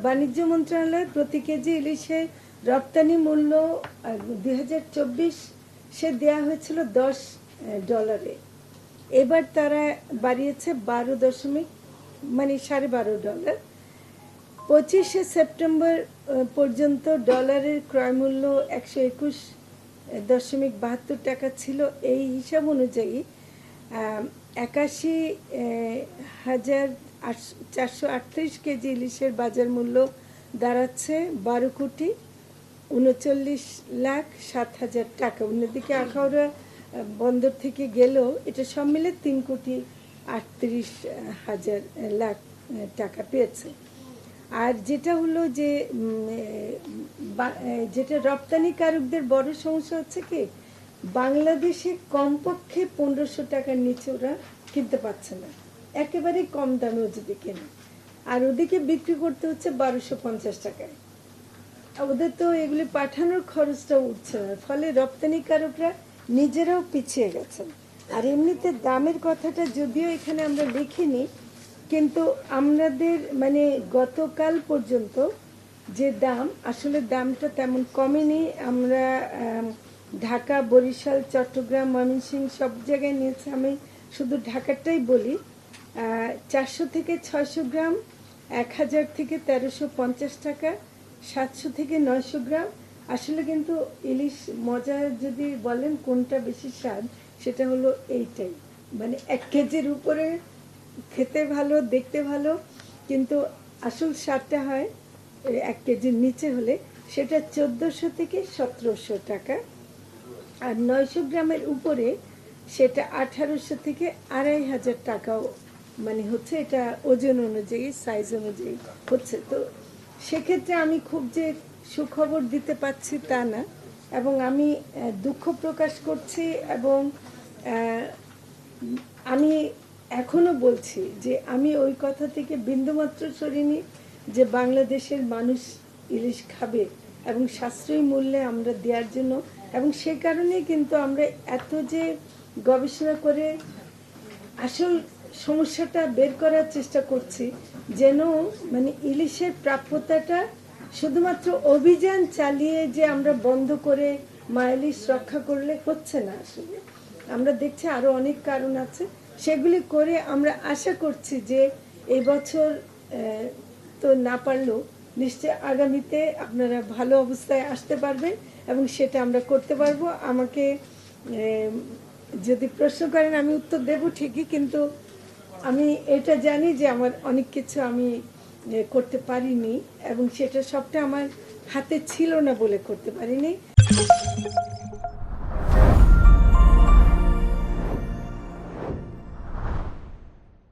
বাণিজ্য মন্ত্রণালয় প্রতি কেজি ইলিশের রপ্তানি মূল্য 2024 সে দেওয়া হয়েছিল $10, এবার তারা বাড়িয়েছে 12.12 $25 সেপ্টেম্বর পর্যন্ত ডলারের ক্রয় মূল্য 121.72 টাকা ছিল। এই হিসাব অনুযায়ী 81,438 কেজি ইলিশের বাজার মূল্য দাঁড়াচ্ছে 12,39,07,000 টাকা। অন্যদিকে আখাউড়া বন্দর থেকে গেলেও এটা সব মিলে 3,38,00,000 টাকা পেয়েছে। আর যেটা হলো যে যেটা রপ্তানিকারকদের বড় সমস্যা হচ্ছে কি, বাংলাদেশে কমপক্ষে 1500 টাকার নিচে ওরা কিনতে পারছে না, একেবারে কম দামে ও যদি কেনে, আর ওদিকে বিক্রি করতে হচ্ছে 1250 টাকায়। ওদের তো এগুলি পাঠানোর খরচটা উঠছে না, ফলে রপ্তানিকারকরা নিজেরাও পিছিয়ে গেছেন। আর এমনিতে দামের কথাটা যদিও এখানে আমরা লিখিনি, কিন্তু আমাদের মানে গতকাল পর্যন্ত যে দাম, আসলে দামটা তেমন কমেনি। আমরা ঢাকা, বরিশাল, চট্টগ্রাম, ময়মনসিংহ সব জায়গায় নিয়েছি, আমি শুধু ঢাকাটাই বলি। 400 থেকে 600 গ্রাম 1000 থেকে 1350 টাকা, 700 থেকে 900 গ্রাম। আসলে কিন্তু ইলিশ মজা যদি বলেন কোনটা বেশি স্বাদ, সেটা হলো এইটাই, মানে 1 কেজির উপরে খেতে ভালো, দেখতে ভালো, কিন্তু আসল স্বাদটা হয় 1 কেজির নিচে হলে, সেটা 1400 থেকে 1700 টাকা। আর 900 গ্রামের উপরে সেটা 1800 থেকে 2500 টাকাও মানে হচ্ছে, এটা ওজন অনুযায়ী, সাইজ অনুযায়ী হচ্ছে। তো সেক্ষেত্রে আমি খুব যে সুখবর দিতে পারছি তা না, এবং আমি দুঃখ প্রকাশ করছি, এবং আমি এখনো বলছি যে আমি ওই কথা থেকে বিন্দুমাত্র সরিনি যে বাংলাদেশের মানুষ ইলিশ খাবে, এবং সাশ্রয়ী মূল্যে আমরা দেওয়ার জন্য, এবং সে কারণেই কিন্তু আমরা এত যে গবেষণা করে আসল সমস্যাটা বের করার চেষ্টা করছি, যেন মানে ইলিশের প্রাপ্যতাটা শুধুমাত্র অভিযান চালিয়ে যে আমরা বন্ধ করে ইলিশ রক্ষা করলে হচ্ছে না। আসলে আমরা দেখছি আরও অনেক কারণ আছে, সেগুলি করে আমরা আশা করছি যে এই বছর তো না পারলেও নিশ্চয় আগামীতে আপনারা ভালো অবস্থায় আসতে পারবেন, এবং সেটা আমরা করতে পারবো। আমাকে যদি প্রশ্ন করেন আমি উত্তর দেব ঠিকই, কিন্তু আমি এটা জানি যে আমার অনেক কিছু আমি করতে পারিনি, এবং সেটা সবটা আমার হাতে ছিল না বলে করতে পারিনি।